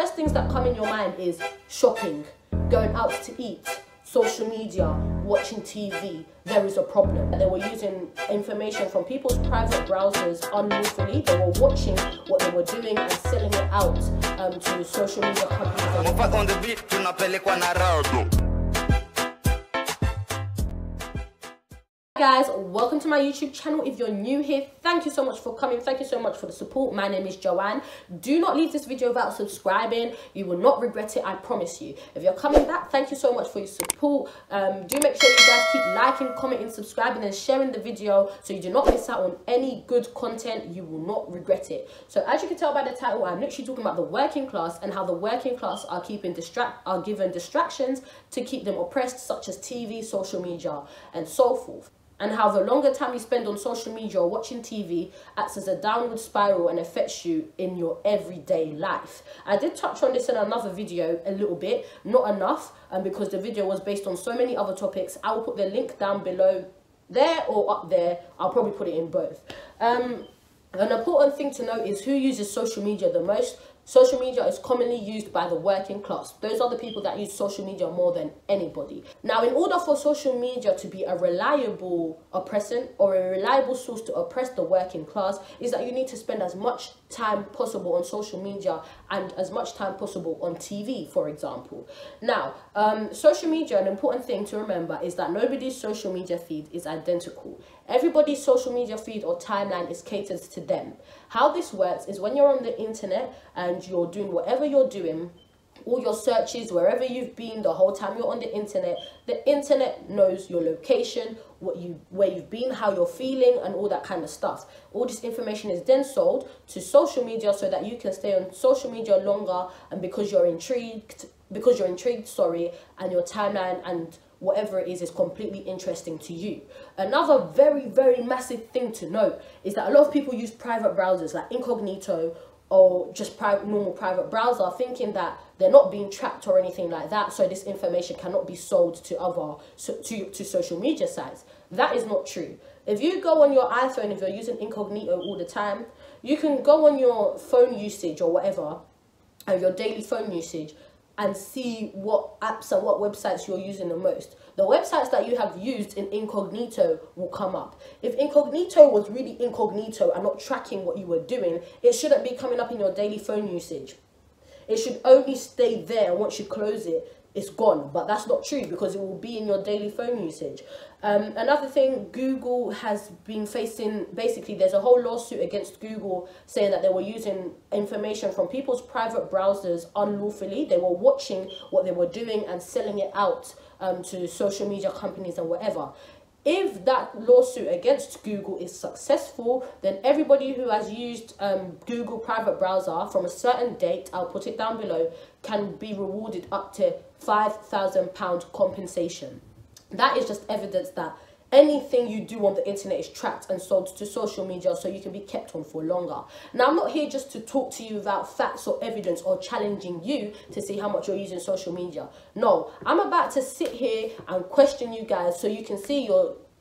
first things that come in your mind is shopping, going out to eat, social media, watching TV, there is a problem. They were using information from people's private browsers unlawfully. They were watching what they were doing and selling it out to social media companies. Guys, welcome to my YouTube channel. If you're new here, thank you so much for coming. Thank you so much for the support. My name is Joanne. Do not leave this video without subscribing. You will not regret it, I promise you. If you're coming back, thank you so much for your support. Do make sure you guys keep liking, commenting, subscribing and sharing the video so you do not miss out on any good content. You will not regret it. So as you can tell by the title, I'm literally talking about the working class and how the working class are given distractions to keep them oppressed, such as TV, social media and so forth. And how the longer time you spend on social media or watching TV acts as a downward spiral and affects you in your everyday life. I did touch on this in another video a little bit, not enough, because the video was based on so many other topics. I will put the link down below there or up there. I'll probably put it in both. An important thing to note is who uses social media the most. Social media is commonly used by the working class. Those are the people that use social media more than anybody. Now, in order for social media to be a reliable oppressant or a reliable source to oppress the working class, is that you need to spend as much time possible on social media and as much time possible on TV, for example. Now, social media, an important thing to remember is that nobody's social media feed is identical. Everybody's social media feed or timeline is catered to them. How this works is when you're on the internet and you're doing whatever you're doing, all your searches, wherever you've been the whole time you're on the internet knows your location, where you've been, how you're feeling and all that kind of stuff. All this information is then sold to social media so that you can stay on social media longer, and because you're intrigued, and your timeline and whatever it is completely interesting to you. Another very, very massive thing to note is that a lot of people use private browsers like incognito or just normal private browser, thinking that they're not being tracked or anything like that, so this information cannot be sold to social media sites. That is not true. If you go on your iPhone, if you're using incognito all the time, you can go on your phone usage or whatever, and your daily phone usage, and see what apps and what websites you're using the most. The websites that you have used in incognito will come up. If incognito was really incognito and not tracking what you were doing, it shouldn't be coming up in your daily phone usage. It should only stay there, and once you close it, it's gone. But that's not true, because it will be in your daily phone usage. Another thing, Google has been facing, basically there's a whole lawsuit against Google saying that they were using information from people's private browsers unlawfully. They were watching what they were doing and selling it out to social media companies and whatever. If that lawsuit against Google is successful, then everybody who has used Google private browser from a certain date, I'll put it down below, can be rewarded up to £5,000 compensation. That is just evidence that anything you do on the internet is tracked and sold to social media so you can be kept on for longer. Now, I'm not here just to talk to you without facts or evidence or challenging you to see how much you're using social media. No, I'm about to sit here and question you guys so you can see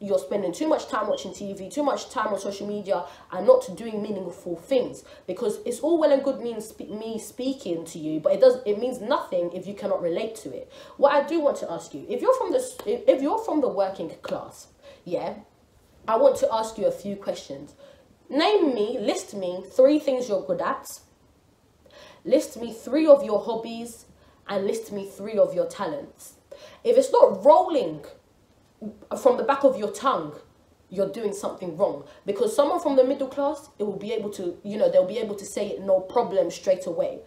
you're spending too much time watching TV, too much time on social media and not doing meaningful things. Because it's all well and good me speaking to you, but it means nothing if you cannot relate to it. What I do want to ask you, if you're from the working class, yeah, I want to ask you a few questions. List me 3 things you're good at, list me 3 of your hobbies, and list me 3 of your talents. If it's not rolling from the back of your tongue, you're doing something wrong. Because someone from the middle class, it will be able to, they'll be able to say it no problem straight away.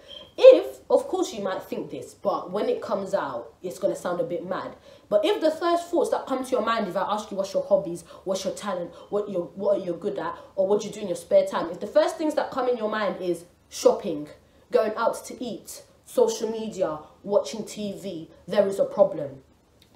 Of course you might think this, but when it comes out, it's going to sound a bit mad. But if the first thoughts that come to your mind, if I ask you what's your hobbies, what's your talent, what are you good at, or what you do in your spare time, if the first things that come in your mind is shopping, going out to eat, social media, watching TV, there is a problem.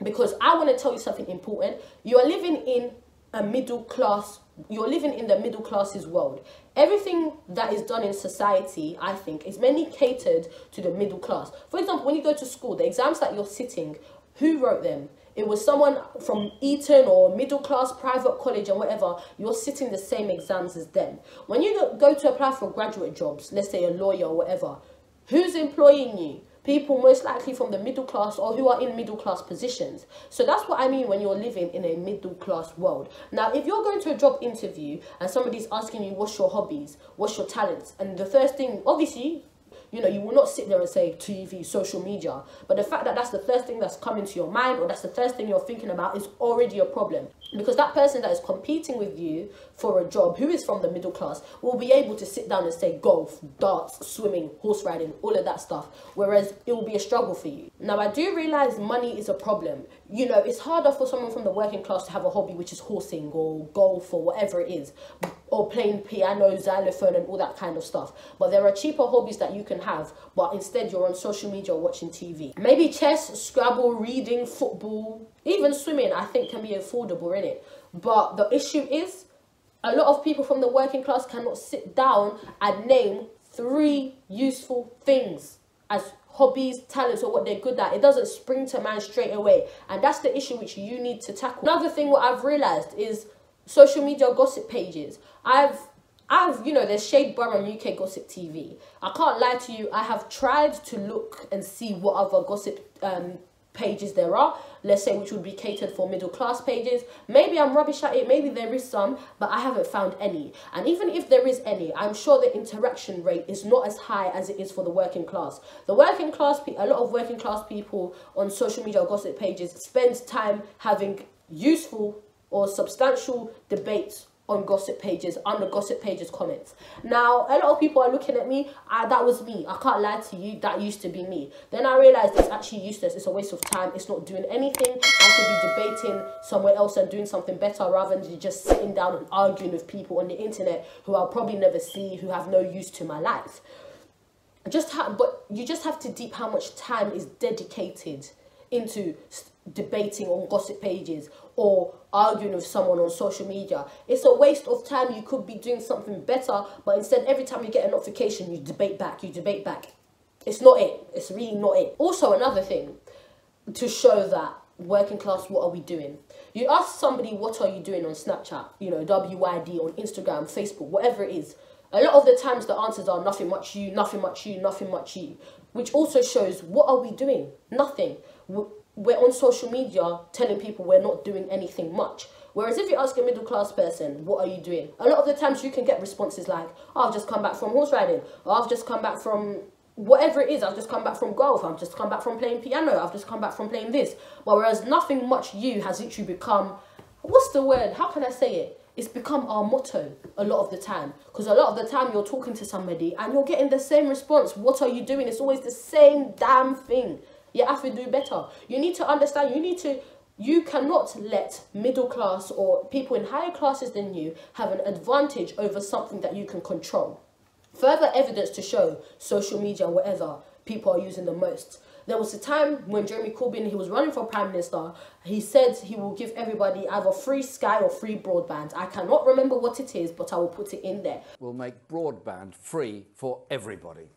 Because I want to tell you something important. You are living in a middle class, you're living in the middle classes world. Everything that is done in society, I think, is mainly catered to the middle class. For example, when you go to school, the exams that you're sitting, who wrote them? It was someone from Eton or middle class private college and whatever. You're sitting the same exams as them. When you go to apply for graduate jobs, let's say a lawyer or whatever, Who's employing you? People most likely from the middle class or who are in middle class positions. So that's what I mean when you're living in a middle class world. Now, if you're going to a job interview and somebody's asking you, what's your hobbies? What's your talents? And the first thing, obviously, you know, you will not sit there and say TV, social media. But the fact that that's the first thing that's coming to your mind, or that's the first thing you're thinking about, is already a problem. Because that person that is competing with you for a job, who is from the middle class, will be able to sit down and say golf, darts, swimming, horse riding, all of that stuff. Whereas it will be a struggle for you. Now, I do realize money is a problem. You know, it's harder for someone from the working class to have a hobby which is horsing or golf or whatever it is, or playing piano, xylophone and all that kind of stuff. But there are cheaper hobbies that you can have, but instead you're on social media or watching TV. Maybe chess, Scrabble, reading, football, even swimming, I think can be affordable, innit? But the issue is, a lot of people from the working class cannot sit down and name 3 useful things as hobbies, talents, or what they're good at. It doesn't spring to mind straight away. And that's the issue which you need to tackle. Another thing what I've realised is social media gossip pages. you know, there's Shade Borough and UK Gossip TV. I can't lie to you, I have tried to look and see what other gossip pages there are, let's say, which would be catered for middle class pages. Maybe I'm rubbish at it, maybe there is some, but I haven't found any. And even if there is any, I'm sure the interaction rate is not as high as it is for the working class. The working class, a lot of working class people on social media or gossip pages spend time having useful or substantial debates on gossip pages, under gossip pages comments. Now, a lot of people are looking at me, that was me, I can't lie to you, that used to be me. Then I realized it's actually useless, it's a waste of time, it's not doing anything. I could be debating somewhere else and doing something better rather than just sitting down and arguing with people on the internet who I'll probably never see, who have no use to my life. But you just have to deep how much time is dedicated into debating on gossip pages or arguing with someone on social media. It's a waste of time. You could be doing something better, but instead every time you get a notification, you debate back. It's not it. It's really not it. Also, another thing to show that working class, what are we doing? You ask somebody, what are you doing on Snapchat, you know, WYD, on Instagram, Facebook, whatever it is. A lot of the times the answers are nothing much you, nothing much you, nothing much you, which also shows, what are we doing? Nothing. We're on social media telling people we're not doing anything much. Whereas if you ask a middle class person, what are you doing? A lot of the times you can get responses like, oh, I've just come back from horse riding, or I've just come back from whatever it is, I've just come back from golf, I've just come back from playing piano, I've just come back from playing this. But whereas nothing much you has literally become, what's the word? How can I say it? It's become our motto a lot of the time. Because a lot of the time you're talking to somebody and you're getting the same response. What are you doing? It's always the same damn thing. You have to do better. You need to understand, you cannot let middle class or people in higher classes than you have an advantage over something that you can control. Further evidence to show social media, whatever, people are using the most. There was a time when Jeremy Corbyn, he was running for Prime Minister, he said he will give everybody either free Sky or free broadband. I cannot remember what it is, but I will put it in there. We'll make broadband free for everybody.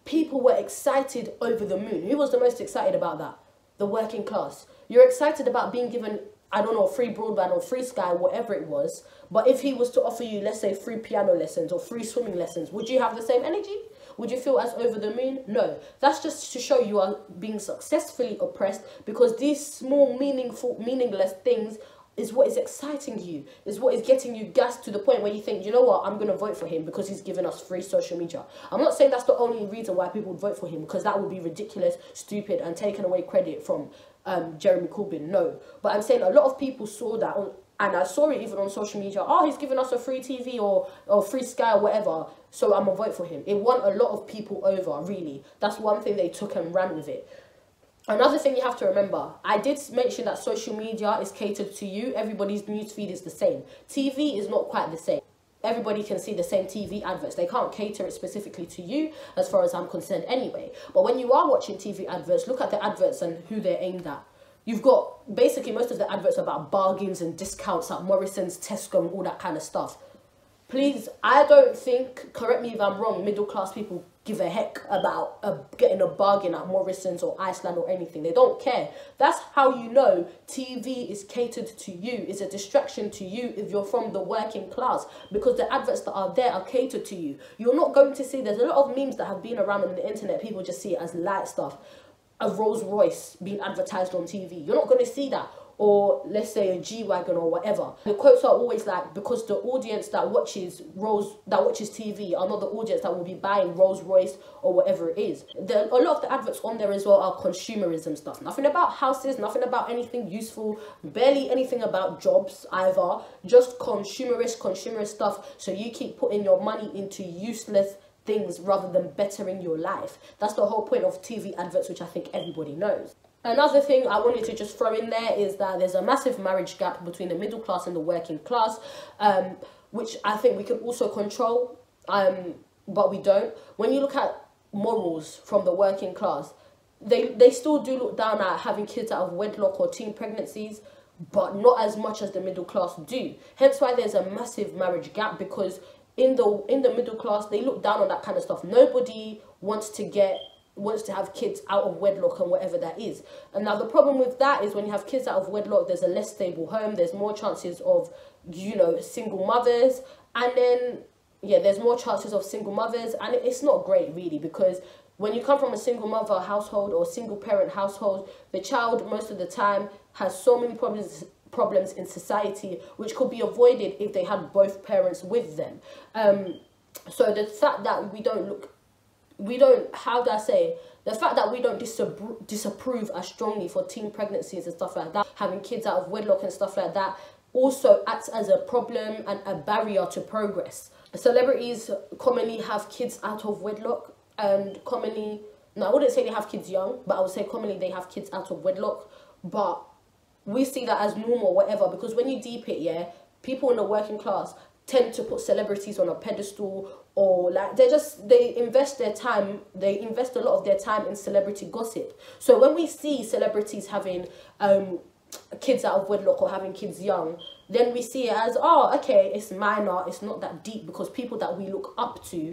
People were excited over the moon. Who was the most excited about that? The working class. You're excited about being given, I don't know, free broadband or free Sky, whatever it was. But if he was to offer you, let's say, free piano lessons or free swimming lessons, would you have the same energy? Would you feel as over the moon? No. That's just to show you are being successfully oppressed, because these small, meaningless things is what is exciting you, is what is getting you gassed to the point where you think, you know what, I'm going to vote for him because he's given us free social media. I'm not saying that's the only reason why people would vote for him, because that would be ridiculous, stupid, and taking away credit from Jeremy Corbyn. No. But I'm saying a lot of people saw that, and I saw it even on social media. Oh, he's given us a free TV or free Sky or whatever, so I'm going to vote for him. It won a lot of people over, really. That's one thing they took and ran with it. Another thing you have to remember, I did mention that social media is catered to you. Everybody's newsfeed is the same. TV is not quite the same. Everybody can see the same TV adverts. They can't cater it specifically to you, as far as I'm concerned anyway. But when you are watching TV adverts, look at the adverts and who they're aimed at. You've got, basically most of the adverts about bargains and discounts at Morrison's, Tesco and all that kind of stuff. Please, I don't think, correct me if I'm wrong, middle class people give a heck about getting a bargain at Morrison's or Iceland or anything. They don't care. That's how you know TV is catered to you. It's a distraction to you if you're from the working class, because the adverts that are there are catered to you. You're not going to see, there's a lot of memes that have been around on the internet. People just see it as light stuff. A Rolls Royce being advertised on TV. You're not going to see that. Or let's say a G-Wagon or whatever. The quotes are always like, because the audience that watches TV are not the audience that will be buying Rolls Royce or whatever it is. A lot of the adverts on there as well are consumerism stuff. Nothing about houses, nothing about anything useful, barely anything about jobs either. Just consumerist stuff. So you keep putting your money into useless things rather than bettering your life. That's the whole point of TV adverts, which I think everybody knows. Another thing I wanted to just throw in there is that there's a massive marriage gap between the middle class and the working class, which I think we can also control, but we don't. When you look at morals from the working class, they still do look down at having kids out of wedlock or teen pregnancies, but not as much as the middle class do. Hence why there's a massive marriage gap, because in the middle class, they look down on that kind of stuff. Nobody wants to have kids out of wedlock and whatever that is. And now the problem with that is when you have kids out of wedlock, there's a less stable home, there's more chances of, you know, single mothers, and then, yeah, there's more chances of single mothers, and it's not great really, because when you come from a single mother household or single parent household, the child most of the time has so many problems in society which could be avoided if they had both parents with them. So the fact that the fact that we don't disapprove as strongly for teen pregnancies and stuff like that, having kids out of wedlock and stuff like that, also acts as a problem and a barrier to progress. Celebrities commonly have kids out of wedlock, and commonly, no, I wouldn't say they have kids young, but I would say commonly they have kids out of wedlock, but we see that as normal or whatever, because when you deep it, yeah, people in the working class tend to put celebrities on a pedestal, or like they invest a lot of their time in celebrity gossip. So when we see celebrities having kids out of wedlock or having kids young, then we see it as, oh, okay, it's minor, it's not that deep, because people that we look up to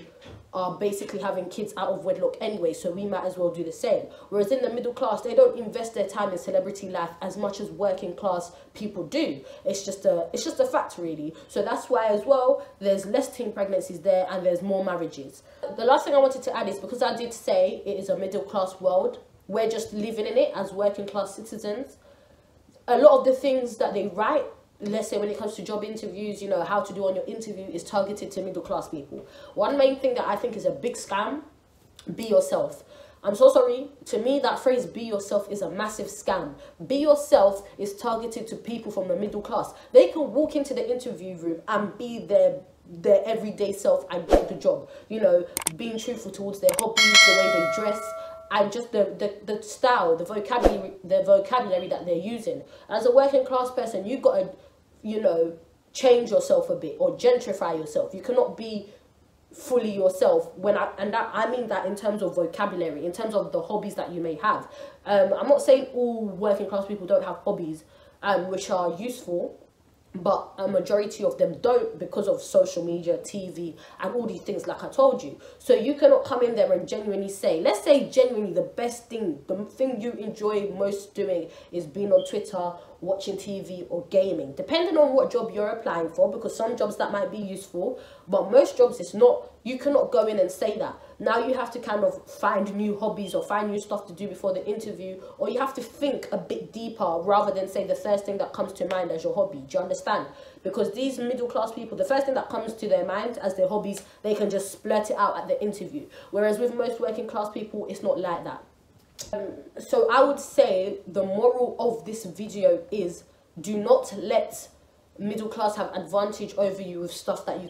are basically having kids out of wedlock anyway, so we might as well do the same. Whereas in the middle class, they don't invest their time in celebrity life as much as working class people do. It's just a fact really. So that's why as well there's less teen pregnancies there and there's more marriages. The last thing I wanted to add is, because I did say it is a middle class world, we're just living in it as working class citizens. A lot of the things that they write, let's say when it comes to job interviews, you know, how to do on your interview, is targeted to middle class people. One main thing that I think is a big scam: be yourself. I'm so sorry, to me that phrase be yourself is a massive scam. Be yourself is targeted to people from the middle class. They can walk into the interview room and be their everyday self and get the job. You know, being truthful towards their hobbies, the way they dress, and just the style, the vocabulary that they're using. As a working class person, you've got to, you know, change yourself a bit or gentrify yourself. You cannot be fully yourself I mean that in terms of vocabulary, in terms of the hobbies that you may have. I'm not saying all working class people don't have hobbies which are useful, but a majority of them don't, because of social media, TV, and all these things like I told you. So you cannot come in there and genuinely say, let's say genuinely the thing you enjoy most doing is being on Twitter, watching TV, or gaming, depending on what job you're applying for, because some jobs that might be useful, but most jobs it's not. You cannot go in and say that. Now you have to kind of find new hobbies or find new stuff to do before the interview, or you have to think a bit deeper rather than say the first thing that comes to mind as your hobby. Do you understand? Because these middle class people, the first thing that comes to their mind as their hobbies, they can just splurt it out at the interview. Whereas with most working class people, it's not like that. So I would say the moral of this video is, do not let middle class have advantage over you with stuff that you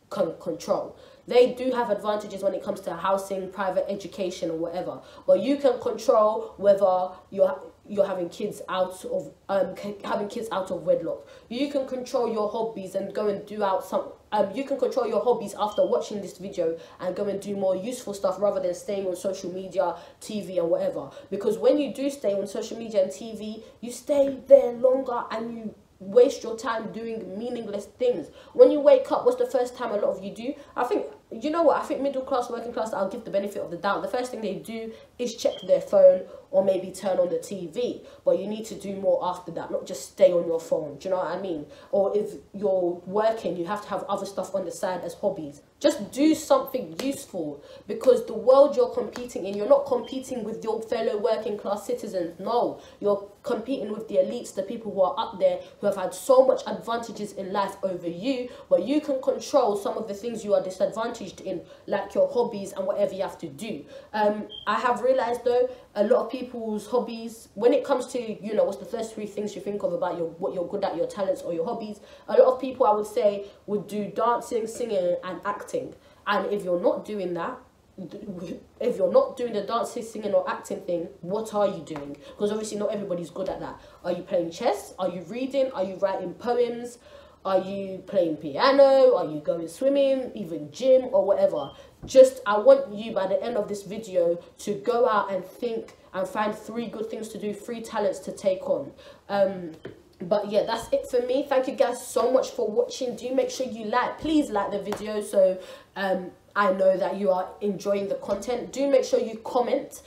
can control. They do have advantages when it comes to housing, private education, or whatever, but you can control whether you're having kids out of wedlock. You can control your hobbies and go and do out some. You can control your hobbies after watching this video and go and do more useful stuff rather than staying on social media, TV, and whatever. Because when you do stay on social media and TV, you stay there longer and waste your time doing meaningless things. When you wake up, what's the first time a lot of you do? I think, you know what, I think middle class, working class, I'll give the benefit of the doubt. The first thing they do is check their phone or maybe turn on the TV. But you need to do more after that, not just stay on your phone. Do you know what I mean? Or if you're working, you have to have other stuff on the side as hobbies. Just do something useful, because the world you're competing in, you're not competing with your fellow working class citizens. No, you're competing with the elites, the people who are up there, who have had so much advantages in life over you, but you can control some of the things you are disadvantaged in, like your hobbies and whatever you have to do. I have realized though, a lot of people's hobbies, when it comes to, you know, what's the first 3 things you think of about what you're good at, your talents or your hobbies, a lot of people, I would say, would do dancing, singing and acting. And if you're not doing that, if you're not doing the dancing, singing or acting thing, what are you doing? Because obviously not everybody's good at that. Are you playing chess? Are you reading? Are you writing poems? Are you playing piano? Are you going swimming? Even gym or whatever? Just, I want you by the end of this video to go out and think and find 3 good things to do, 3 talents to take on. But yeah, that's it for me. Thank you guys so much for watching. Do make sure you please like the video, so I know that you are enjoying the content. Do make sure you comment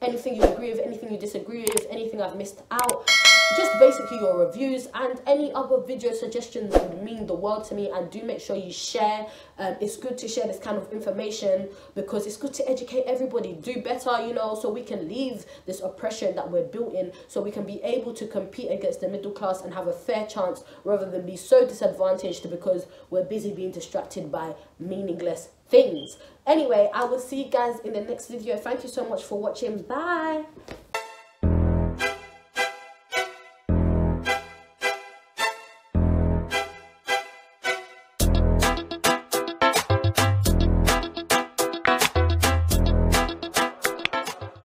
anything you agree with, anything you disagree with, anything I've missed out. Just basically your reviews and any other video suggestions would mean the world to me. And do make sure you share. It's good to share this kind of information because it's good to educate everybody. Do better, you know, so we can leave this oppression that we're built in, so we can be able to compete against the middle class and have a fair chance, rather than be so disadvantaged because we're busy being distracted by meaningless things. Anyway, I will see you guys in the next video. Thank you so much for watching. Bye.